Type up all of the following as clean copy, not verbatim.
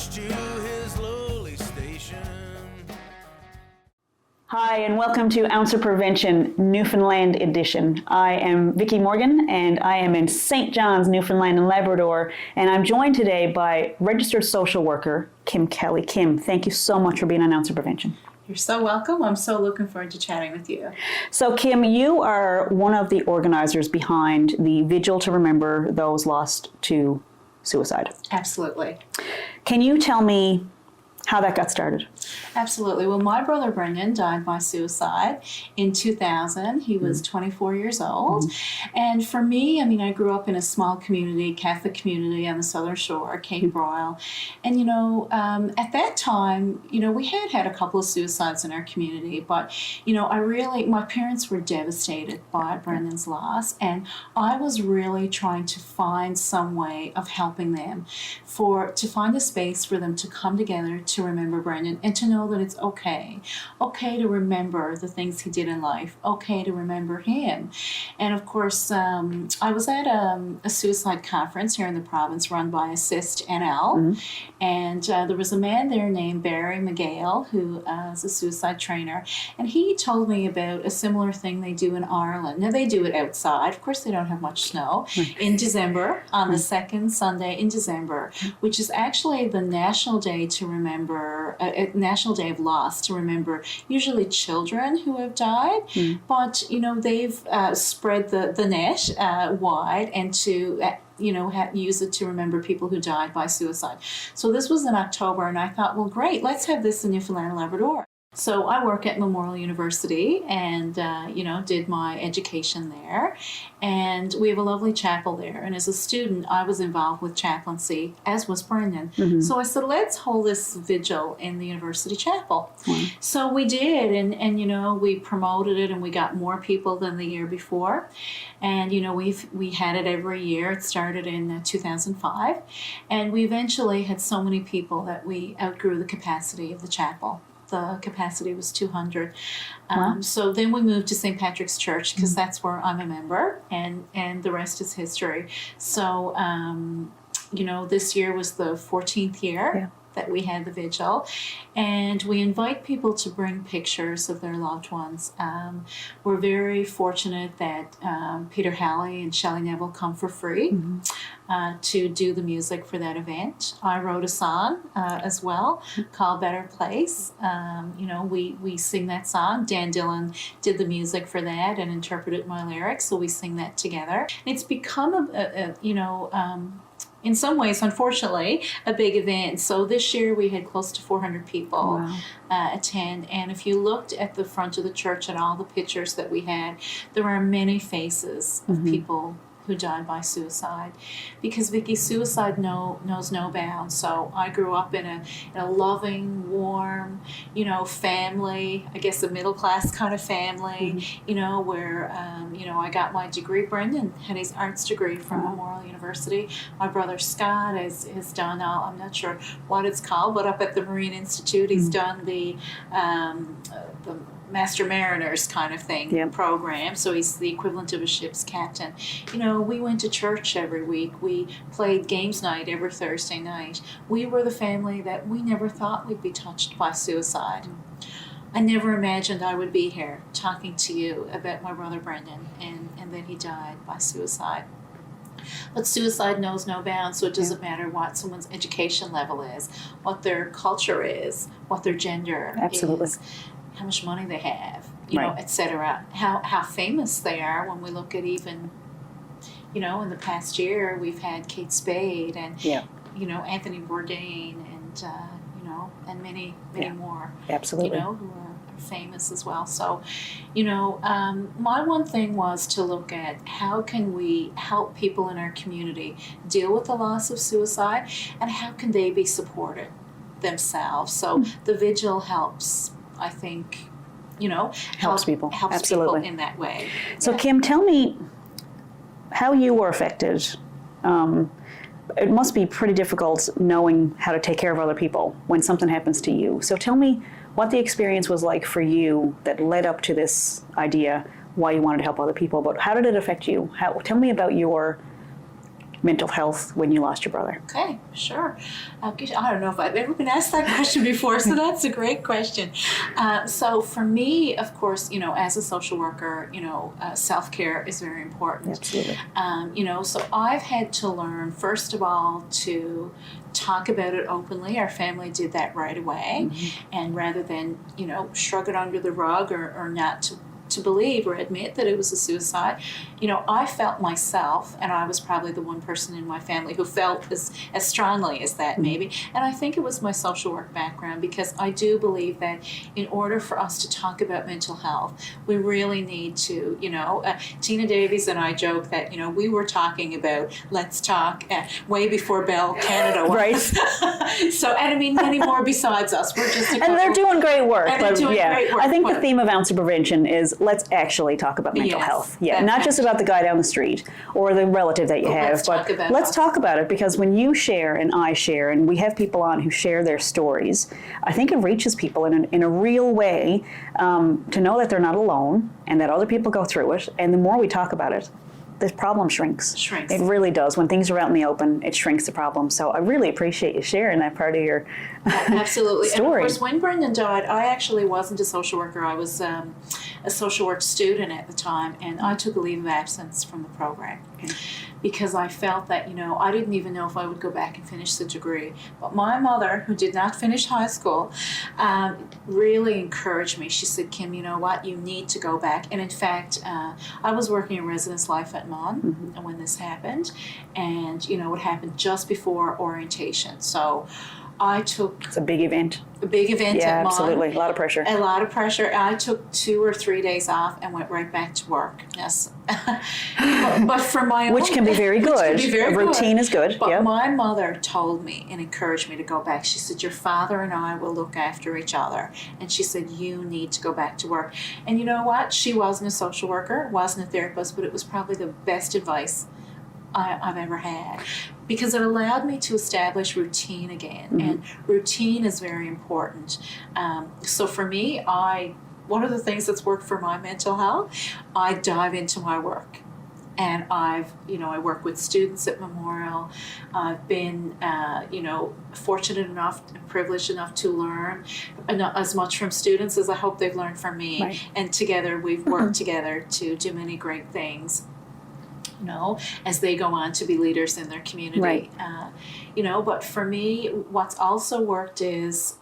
marched to his lowly station. Hi, and welcome to Ounce of Prevention, Newfoundland edition. I am Vickie Morgan, and I am in St. John's, Newfoundland and Labrador, and I'm joined today by registered social worker Kim Kelly. Kim, thank you so much for being on Ounce of Prevention. You're so welcome. I'm so looking forward to chatting with you. So, Kim, you are one of the organizers behind the Vigil to remember those lost to suicide. Absolutely. Can you tell me how that got started? Absolutely. Well, my brother Brendan died by suicide in 2000. He was 24 years old. And for me, I grew up in a small community, Catholic community on the Southern Shore, Cape Royal. And, at that time, we had a couple of suicides in our community. But, my parents were devastated by Brendan's loss. And I was really trying to find some way of helping them, to find a space for them to come together to remember Brendan and to know that it's okay to remember the things he did in life, okay to remember him. And of course, I was at a suicide conference here in the province run by Assist NL, and there was a man there named Barry McGale who is a suicide trainer, and he told me about a similar thing they do in Ireland. Now, they do it outside. Of course, they don't have much snow. In December, on the second Sunday in December, which is actually the National Day to remember, a National Day of Loss to remember usually children who have died, but they've spread the net wide and to use it to remember people who died by suicide. So this was in October, and I thought, well, great, let's have this in Newfoundland and Labrador. So I work at Memorial University and, did my education there. And we have a lovely chapel there. And as a student, I was involved with chaplaincy, as was Brendan. So I said, let's hold this vigil in the university chapel. So we did. And we promoted it and we got more people than the year before. And, we had it every year. It started in 2005. And we eventually had so many people that we outgrew the capacity of the chapel. The capacity was 200. So then we moved to St. Patrick's Church because that's where I'm a member, and the rest is history. So, this year was the 14th year that we had the vigil, and we invite people to bring pictures of their loved ones. We're very fortunate that Peter Halley and Shelley Neville come for free to do the music for that event. I wrote a song as well called Better Place. We sing that song. Dan Dillon did the music for that and interpreted my lyrics, so we sing that together. And it's become in some ways, unfortunately, a big event. So this year we had close to 400 people attend. And if you looked at the front of the church and all the pictures that we had, there are many faces of people who died by suicide, because Vickie, suicide knows no bounds. So I grew up in a loving, warm, family, I guess a middle class kind of family, where I got my degree. Brendan had his arts degree from Memorial University. My brother Scott has done I'm not sure what it's called, but up at the Marine Institute he's done the Master Mariners kind of thing program, so he's the equivalent of a ship's captain. We went to church every week. We played games night every Thursday night. We were the family that we never thought we'd be touched by suicide. I never imagined I would be here talking to you about my brother Brendan and that he died by suicide. But suicide knows no bounds, so it doesn't matter what someone's education level is, what their culture is, what their gender is, how much money they have, etc. How famous they are. When we look at even, in the past year, we've had Kate Spade and, Anthony Bourdain and, and many more. Absolutely. Who are famous as well. So, my one thing was to look at how can we help people in our community deal with the loss of suicide, and how can they be supported themselves. So the vigil helps, I think, helps people. Helps Absolutely. people in that way. So Kim, tell me how you were affected. It must be pretty difficult knowing how to take care of other people when something happens to you. So tell me what the experience was like for you that led up to this idea, why you wanted to help other people, but how did it affect you? Tell me about your mental health when you lost your brother? Okay, sure. I don't know if I've ever been asked that question before, so that's a great question. So for me, of course, as a social worker, self-care is very important. Absolutely. So I've had to learn, first of all, to talk about it openly. Our family did that right away. And rather than, shrug it under the rug or not to believe or admit that it was a suicide, I felt myself, and I was probably the one person in my family who felt as strongly as that, maybe. And I think it was my social work background, because I do believe that in order for us to talk about mental health, we really need to, Tina Davies and I joke that, we were talking about Let's Talk way before Bell Canada was. Right. So, and I mean, many more besides us. We're just a couple. And they're doing great work. And they're doing great work. I think the theme of ounce of prevention is let's actually talk about mental health. Yeah, not just about the guy down the street or the relative that you have, but let's talk about it, because when you share and I share and we have people on who share their stories, I think it reaches people in a real way, to know that they're not alone and that other people go through it. And the more we talk about it, the problem shrinks. It really does. When things are out in the open, it shrinks the problem. So I really appreciate you sharing that part of your absolutely story. And of course, when Brendan died, I actually wasn't a social worker. I was a social work student at the time, and I took a leave of absence from the program. Because I felt that, I didn't even know if I would go back and finish the degree. But my mother, who did not finish high school, really encouraged me. She said, Kim, you know what, you need to go back. And in fact, I was working in residence life at Mon when this happened. And, it happened just before orientation. So I took... It's a big event. A big event at Mon. Absolutely. A lot of pressure. A lot of pressure. I took 2 or 3 days off and went right back to work. Yes. but for my own... Which can be very good. A routine is good. But my mother told me and encouraged me to go back. She said, your father and I will look after each other. And she said, you need to go back to work. And you know what? She wasn't a social worker, wasn't a therapist, but it was probably the best advice I've ever had, because it allowed me to establish routine again, and routine is very important. So for me, one of the things that's worked for my mental health, I dive into my work. And I work with students at Memorial. I've been, fortunate enough and privileged enough to learn as much from students as I hope they've learned from me. Right. And together, we've worked together to do many great things. As they go on to be leaders in their community. Right. But for me, what's also worked is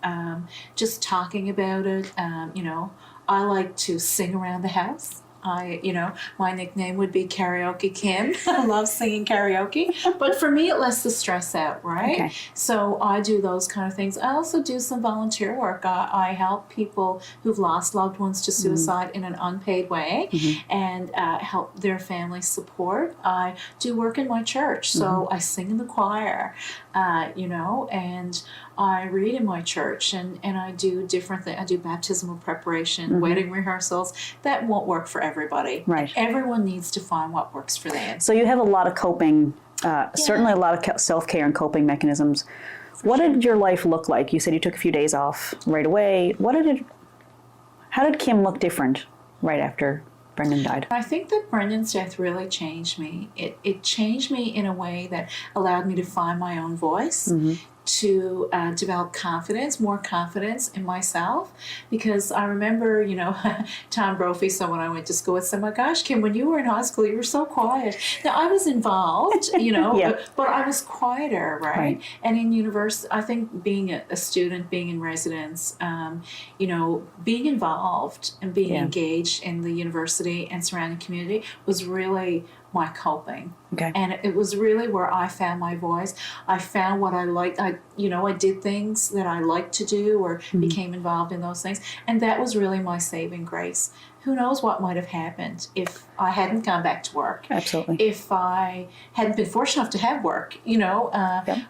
just talking about it. I like to sing around the house. My nickname would be Karaoke Kim. I love singing karaoke. But for me, it lets the stress out, right? Okay. So I do those kind of things. I also do some volunteer work. I help people who've lost loved ones to suicide in an unpaid way and help their family support. I do work in my church. So I sing in the choir, and I read in my church, and I do different things. I do baptismal preparation, wedding rehearsals. That won't work for everybody. Right. Everyone needs to find what works for them. So you have a lot of coping, certainly a lot of self-care and coping mechanisms. What did your life look like? You said you took a few days off right away. How did Kim look different right after Brendan died? I think that Brendan's death really changed me. It changed me in a way that allowed me to find my own voice, to develop more confidence in myself. Because I remember, Tom Brophy, someone I went to school with, said, my gosh, Kim, when you were in high school, you were so quiet. Now, I was involved, but I was quieter, right? And in university, I think being a student, being in residence, being involved and being engaged in the university and surrounding community was really my coping. Okay. And it was really where I found my voice. I found what I liked. I did things that I liked to do or became involved in those things. And that was really my saving grace. Who knows what might have happened if I hadn't gone back to work. Absolutely. If I hadn't been fortunate enough to have work,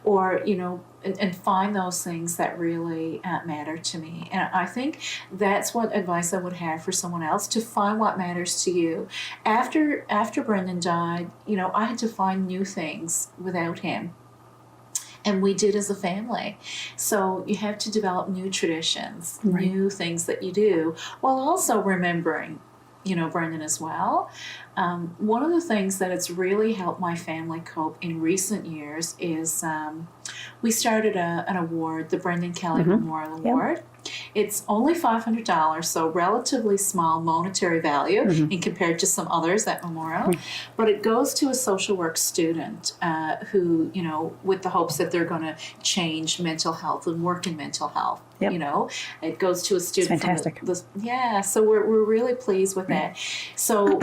or, and find those things that really matter to me. And I think that's what advice I would have for someone else, to find what matters to you. After Brendan died, I had to find new things without him. And we did as a family. So you have to develop new traditions, new things that you do, while also remembering Brendan as well. One of the things that it's really helped my family cope in recent years is we started an award, the Brendan Kelly Memorial Award. It's only $500, so relatively small monetary value in compared to some others at Memorial. But it goes to a social work student who, with the hopes that they're going to change mental health and work in mental health. It goes to a student. It's fantastic. So we're really pleased with that. So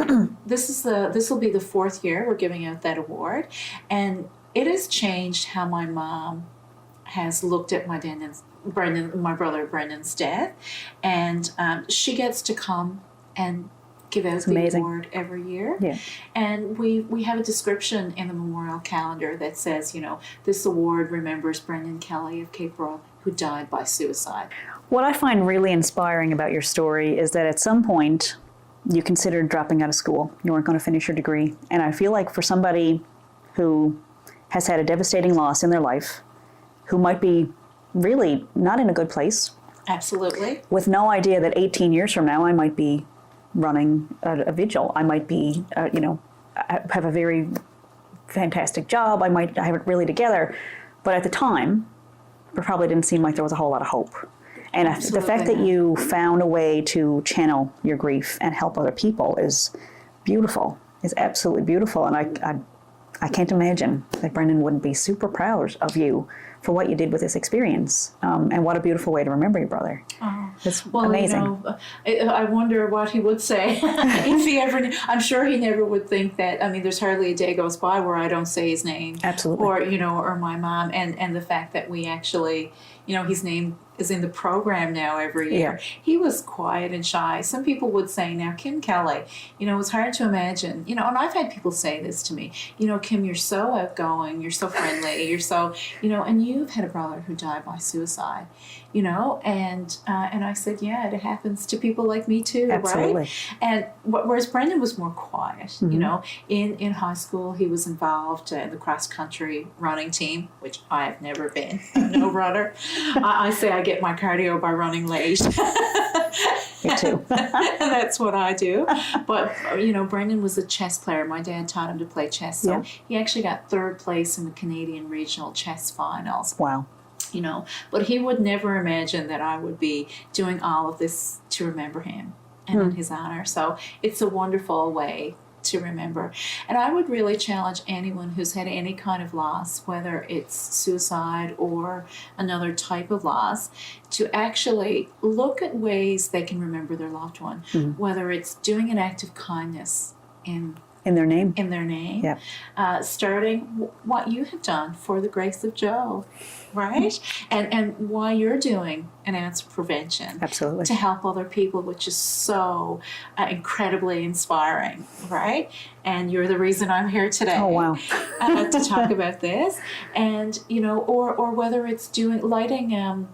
this will be the 4th year we're giving out that award, and it has changed how my mom has looked at my brother Brendan's death, and she gets to come and give out the award every year. Yeah. And we have a description in the memorial calendar that says, this award remembers Brendan Kelly of Cape Royal, who died by suicide. What I find really inspiring about your story is that at some point you considered dropping out of school. You weren't going to finish your degree. And I feel like for somebody who has had a devastating loss in their life, who might be really not in a good place. Absolutely. With no idea that 18 years from now I might be running a vigil. I might be, have a very fantastic job. I might have it really together. But at the time, it probably didn't seem like there was a whole lot of hope. And the fact that you found a way to channel your grief and help other people is beautiful, is absolutely beautiful. And I can't imagine that Brendan wouldn't be super proud of you for what you did with this experience. And what a beautiful way to remember your brother. Oh, it's amazing. I wonder what he would say if he ever knew. I'm sure he never would think that. I mean, there's hardly a day goes by where I don't say his name. Absolutely. Or my mom, and the fact that we actually, his name is in the program now every year. Yeah. He was quiet and shy. Some people would say, now, Kim Kelly, it's hard to imagine, and I've had people say this to me, Kim, you're so outgoing, you're so friendly, you're so, and you've had a brother who died by suicide, and I said, yeah, it happens to people like me too. Absolutely. Right? And whereas Brendan was more quiet, in high school, he was involved in the cross country running team, which I have never been, no runner. I say I get my cardio by running late. Me too. And that's what I do. But, Brendan was a chess player. My dad taught him to play chess. So he actually got 3rd place in the Canadian regional chess finals. Wow. But he would never imagine that I would be doing all of this to remember him and in his honor. So it's a wonderful way to remember. And I would really challenge anyone who's had any kind of loss, whether it's suicide or another type of loss, to actually look at ways they can remember their loved one, whether it's doing an act of kindness in their name. Yeah. Starting what you have done for the Grace of Joe, right? And why you're doing an ounce of prevention. Absolutely. To help other people, which is so incredibly inspiring, right? And you're the reason I'm here today. Oh, wow. To talk about this. And, or whether it's lighting a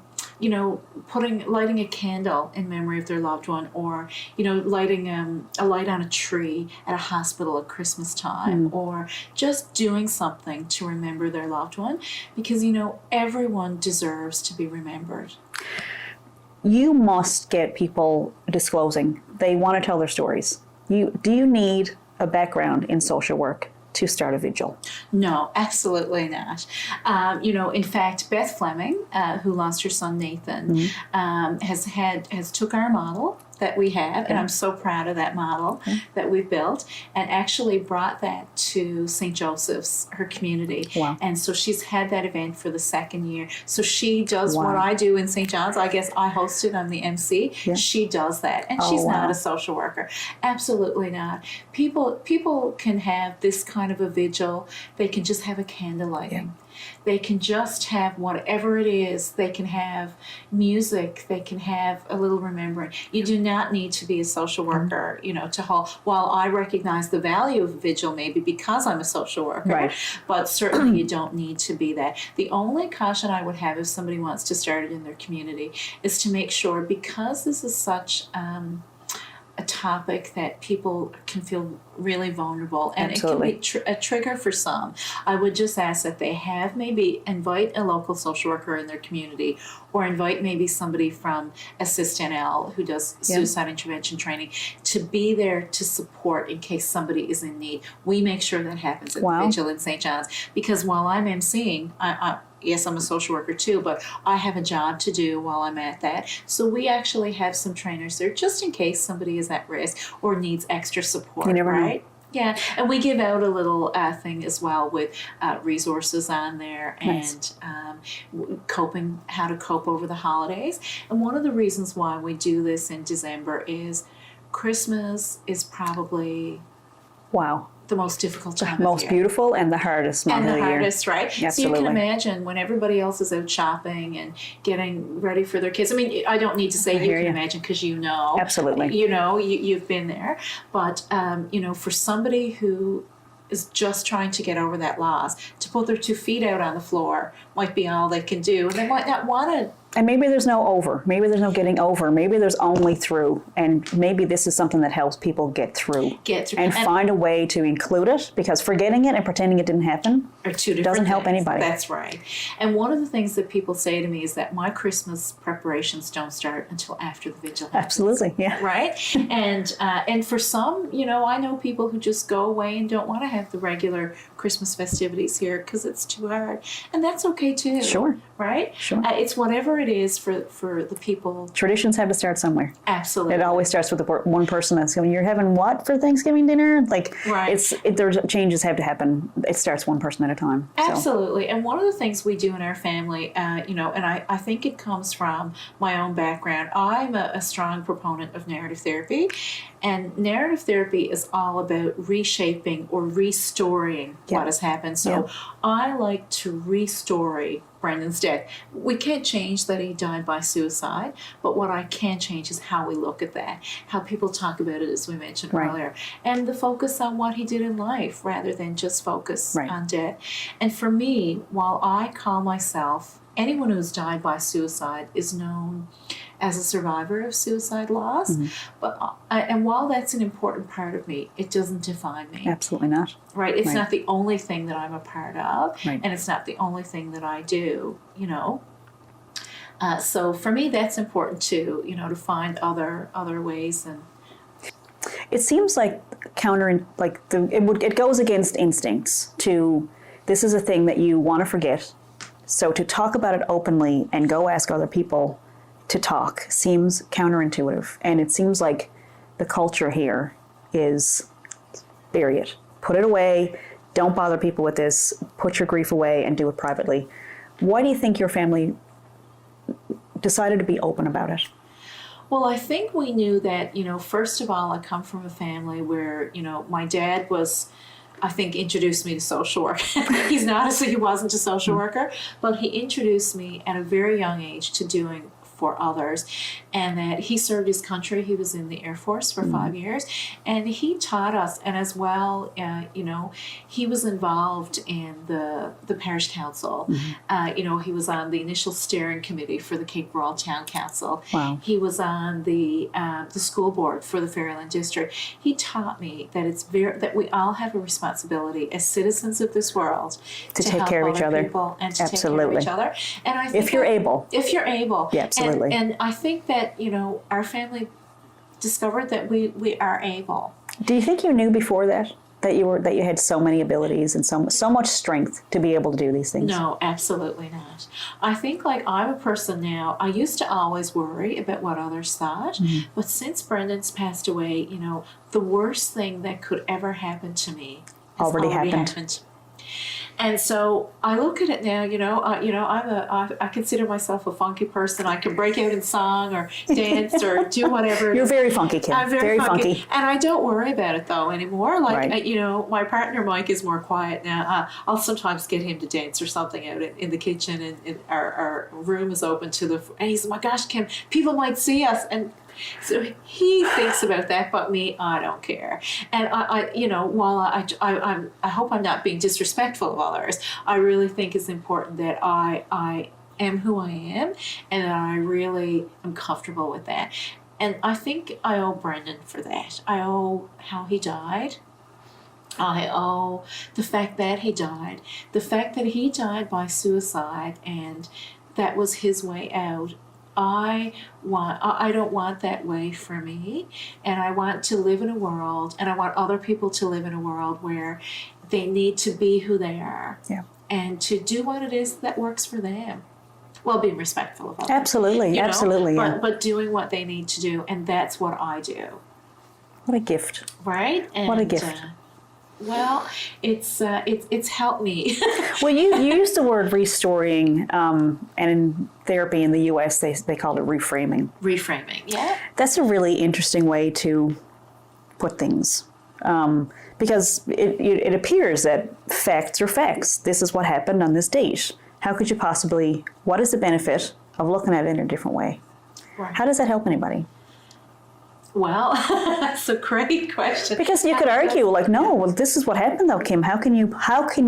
candle in memory of their loved one, or, lighting a light on a tree at a hospital at Christmas time, or just doing something to remember their loved one, because, everyone deserves to be remembered. You must get people disclosing. They want to tell their stories. Do you need a background in social work to start a vigil? No, absolutely not. In fact, Beth Fleming, who lost her son Nathan, has took our model that we have, and I'm so proud of that model that we've built, and actually brought that to St. Joseph's, her community. Wow. And so she's had that event for the 2nd year. So she does what I do in St. John's. I guess I host it, I'm the MC. Yeah. She does that. And she's not a social worker. Absolutely not. People can have this kind of a vigil. They can just have a candle lighting. They can just have whatever it is. They can have music. They can have a little remembering. You do not need to be a social worker, to hold. While I recognize the value of a vigil, maybe because I'm a social worker, right. But certainly you don't need to be that. The only caution I would have if somebody wants to start it in their community is to make sure, because this is such a topic that people can feel really vulnerable, and Absolutely. it can be a trigger for some. I would just ask that they have maybe invite a local social worker in their community, or invite maybe somebody from Assist NL who does suicide intervention training to be there to support in case somebody is in need. We make sure that happens at the Vigil in St. John's, because while I'm emceeing, yes, I'm a social worker too, but I have a job to do while I'm at that. So we actually have some trainers there just in case somebody is at risk or needs extra support. You never know. Right? Yeah, and we give out a little thing as well with resources on there and how to cope over the holidays. And one of the reasons why we do this in December is Christmas is probably the most difficult time of year. Most beautiful and the hardest month of the year. And the hardest, right? Absolutely. So you can imagine when everybody else is out shopping and getting ready for their kids. I mean, I don't need to say you can imagine, because you know. Absolutely. You know, you've been there. But, you know, for somebody who is just trying to get over that loss, to put their 2 feet out on the floor might be all they can do. And they might not want to. And maybe there's no over. Maybe there's no getting over. Maybe there's only through. And maybe this is something that helps people get through. And find a way to include it, because forgetting it and pretending it didn't happen are two different doesn't help things. anybody. That's right. And one of the things that people say to me is that my Christmas preparations don't start until after the vigil happens. Absolutely, yeah. Right? And for some, you know, I know people who just go away and don't want to have the regular Christmas festivities here because it's too hard. And that's okay too. Sure. Right? Sure. It's whatever it is for the people. Traditions have to start somewhere. Absolutely. It always starts with the one person that's going, you're having what for Thanksgiving dinner? Like, there's changes have to happen. It starts one person at a time. Absolutely. And one of the things we do in our family, you know, and I think it comes from my own background. I'm a strong proponent of narrative therapy. And narrative therapy is all about reshaping or restoring what has happened. So I like to restore Brendan's death. We can't change that he died by suicide, but what I can change is how we look at that, how people talk about it, as we mentioned earlier, and the focus on what he did in life rather than just focus on death. And for me, while I call myself, anyone who's died by suicide is known as a survivor of suicide loss, but and while that's an important part of me, it doesn't define me. Absolutely not. Right? It's not the only thing that I'm a part of, and it's not the only thing that I do, you know. So for me, that's important too, you know, to find other ways. And it seems like it goes against instincts to, this is a thing that you want to forget. So to talk about it openly and go ask other people to talk seems counterintuitive. And it seems like the culture here is bury it. Put it away. Don't bother people with this. Put your grief away and do it privately. Why do you think your family decided to be open about it? Well, I think we knew that, you know, first of all, I come from a family where, you know, my dad was, I think, introduced me to social work. He wasn't a social worker, but he introduced me at a very young age to doing for others, and that he served his country. He was in the Air Force for 5 years, and he taught us, and as well, you know, he was involved in the parish council. You know, he was on the initial steering committee for the Cape Royal Town Council. Wow. He was on the school board for the Fairland District. He taught me that that we all have a responsibility as citizens of this world to take care of each other, people and to take care of each other. And I think if you're able, yeah, absolutely. And I think that, you know, our family discovered that we are able. Do you think you knew before that you had so many abilities and so much strength to be able to do these things? No, absolutely not. I think, like, I'm a person now, I used to always worry about what others thought, but since Brendan's passed away, you know, the worst thing that could ever happen to me has already happened. And so I look at it now, you know, I consider myself a funky person. I can break out in song or dance or do whatever. You're very funky, Kim. I'm very funky. And I don't worry about it, though, anymore. Like, you know, my partner, Mike, is more quiet now. I'll sometimes get him to dance or something out in the kitchen, and our room is open to and he's, oh my gosh, Kim, people might see us. And so he thinks about that, but me, I don't care. And I you know, while I hope I'm not being disrespectful of others, I really think it's important that I am who I am, and that I really am comfortable with that. And I think I owe Brendan for that. I owe how he died. I owe the fact that he died. The fact that he died by suicide, and that was his way out. I don't want that way for me, and I want to live in a world, and I want other people to live in a world where they need to be who they are, and to do what it is that works for them. Well, being respectful of others. Absolutely, absolutely. But doing what they need to do, and that's what I do. What a gift. Right? And, what a gift. Well, it's helped me. Well, you used the word restoring, and in therapy in the U.S. they call it reframing. Reframing, yeah. That's a really interesting way to put things, because it appears that facts are facts. This is what happened on this date. How could you possibly? What is the benefit of looking at it in a different way? Right. How does that help anybody? Well, that's a great question. Because you could argue, like, no, well, this is what happened, though, Kim. How can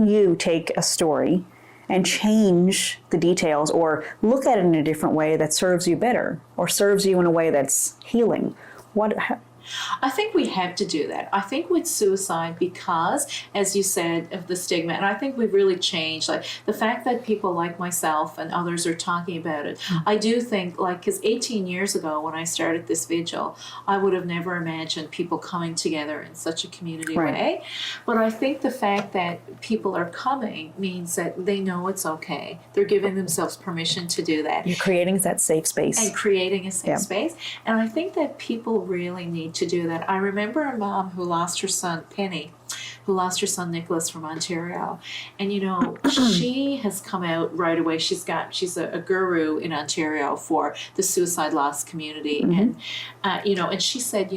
you take a story and change the details, or look at it in a different way that serves you better, or serves you in a way that's healing? I think we have to do that. I think with suicide, because, as you said, of the stigma, and I think we've really changed, like the fact that people like myself and others are talking about it. I do think, like, because 18 years ago when I started this vigil, I would have never imagined people coming together in such a community way. But I think the fact that people are coming means that they know it's okay. They're giving themselves permission to do that. You're creating that safe space. And creating a safe space. And I think that people really need to do that. I remember a mom who lost her son, Penny, who lost her son, Nicholas, from Ontario. And, she has come out right away. She's a guru in Ontario for the suicide loss community. And, and she said,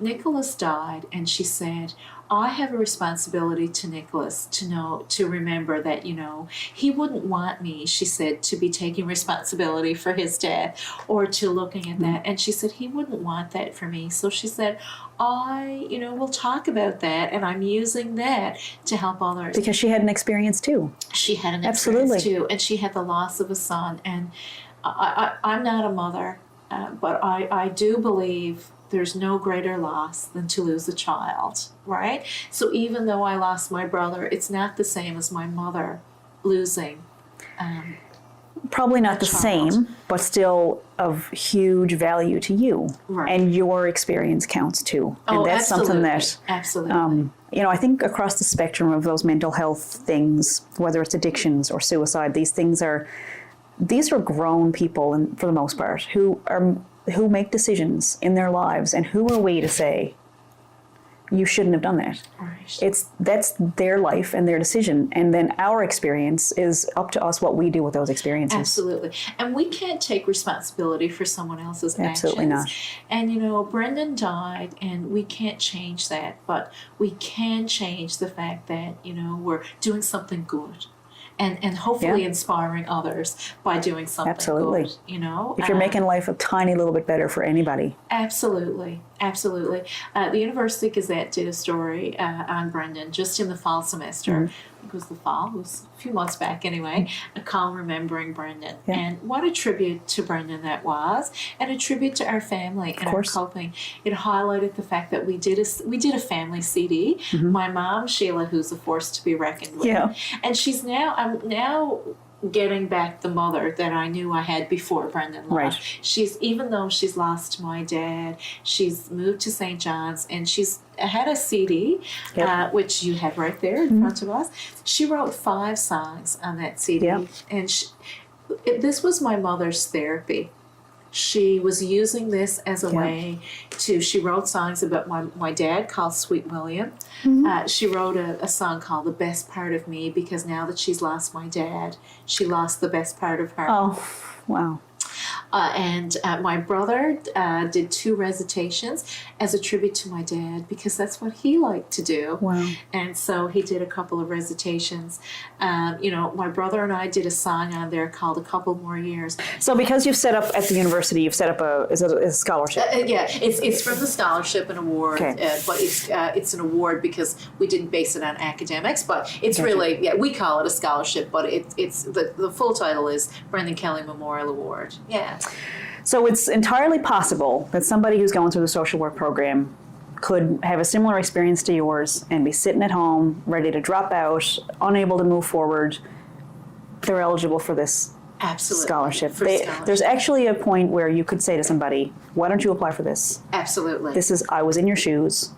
Nicholas died, and she said, I have a responsibility to Nicholas to remember that, he wouldn't want me, she said, to be taking responsibility for his death or to looking at that. And she said, he wouldn't want that for me. So she said, I, will talk about that, and I'm using that to help others. Because she had an experience too. She had an experience too, and she had the loss of a son. And I'm not a mother, but I do believe there's no greater loss than to lose a child, right? So even though I lost my brother, it's not the same as my mother losing. Probably not the same, but still of huge value to you. Right. And your experience counts too. And that's something that, I think across the spectrum of those mental health things, whether it's addictions or suicide, these are grown people, and for the most part, who make decisions in their lives, and who are we to say you shouldn't have done that? Right. That's their life and their decision, and then our experience is up to us what we do with those experiences. Absolutely. And we can't take responsibility for someone else's Absolutely actions. Not. And Brendan died, and we can't change that, but we can change the fact that we're doing something good. And hopefully inspiring others by doing something good, If you're making life a tiny little bit better for anybody. Absolutely. The University Gazette did a story on Brendan just in the fall semester. It was the fall, it was a few months back anyway, a column remembering Brendan. Yeah. And what a tribute to Brendan that was, and a tribute to our family and our coping. It highlighted the fact that we did a family CD. My mom, Sheila, who's a force to be reckoned with. And I'm now getting back the mother that I knew I had before Brendan left. Right. Even though she's lost my dad, she's moved to St. John's, and she's had a CD, which you have right there in front of us. She wrote 5 songs on that CD, and this was my mother's therapy. She was using this as a way she wrote songs about my dad called Sweet William. She wrote a song called The Best Part of Me, because now that she's lost my dad, she lost the best part of her. Oh, wow. And my brother did 2 recitations as a tribute to my dad, because that's what he liked to do. Wow. And so he did a couple of recitations. My brother and I did a song on there called A Couple More Years. So because you've set up at the university, you've set up a scholarship? It's from the scholarship, an award, but it's an award because we didn't base it on academics, but it's really, we call it a scholarship, but it's the full title is Brendan Kelly Memorial Award. Yeah. So it's entirely possible that somebody who's going through the social work program could have a similar experience to yours and be sitting at home, ready to drop out, unable to move forward. They're eligible for this Absolutely. scholarship. For scholarship. There's actually a point where you could say to somebody, why don't you apply for this? Absolutely. I was in your shoes.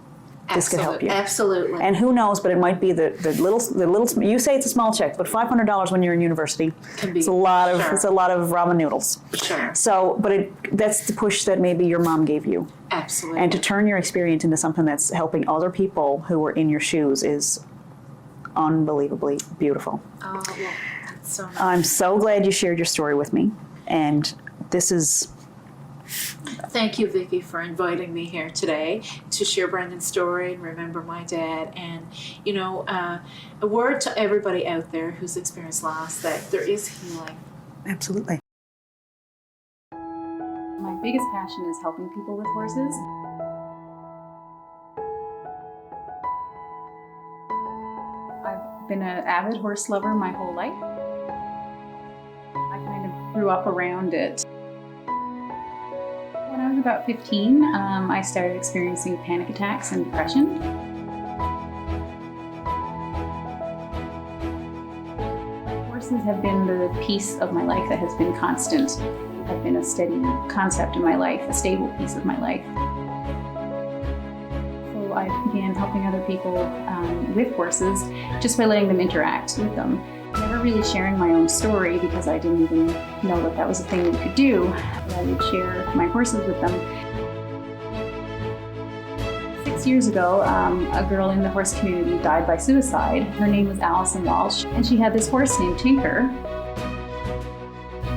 This could help you. Absolutely. And who knows, but it might be the little, you say it's a small check, but $500 when you're in university, Can be, it's a lot of, sure. it's a lot of ramen noodles. Sure. So, but that's the push that maybe your mom gave you. Absolutely. And to turn your experience into something that's helping other people who are in your shoes is unbelievably beautiful. Oh, well, that's so nice. I'm so glad you shared your story with me. And this is... Thank you, Vickie, for inviting me here today to share Brendan's story and remember my dad. And, you know, a word to everybody out there who's experienced loss that there is healing. Absolutely. My biggest passion is helping people with horses. I've been an avid horse lover my whole life. I kind of grew up around it. When I was about 15, I started experiencing panic attacks and depression. Horses have been the piece of my life that has been constant. Have been a steady concept in my life, a stable piece of my life. So I began helping other people with horses just by letting them interact with them. Never really sharing my own story because I didn't even know that that was a thing we could do. But I would share my horses with them. 6 years ago, a girl in the horse community died by suicide. Her name was Allison Walsh, and she had this horse named Tinker.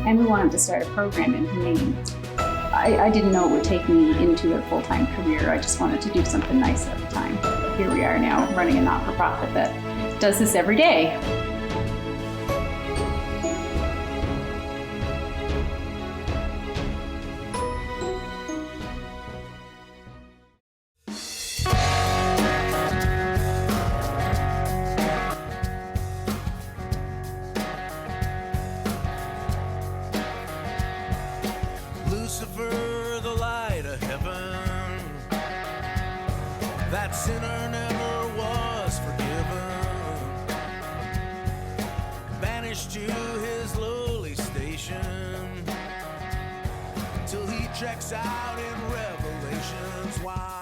And we wanted to start a program in her name. I didn't know it would take me into a full-time career. I just wanted to do something nice at the time. But here we are now, running a not-for-profit that does this every day. Lucifer, the light of heaven, that sinner never was forgiven, banished to his lowly station, till he checks out in Revelations. Why?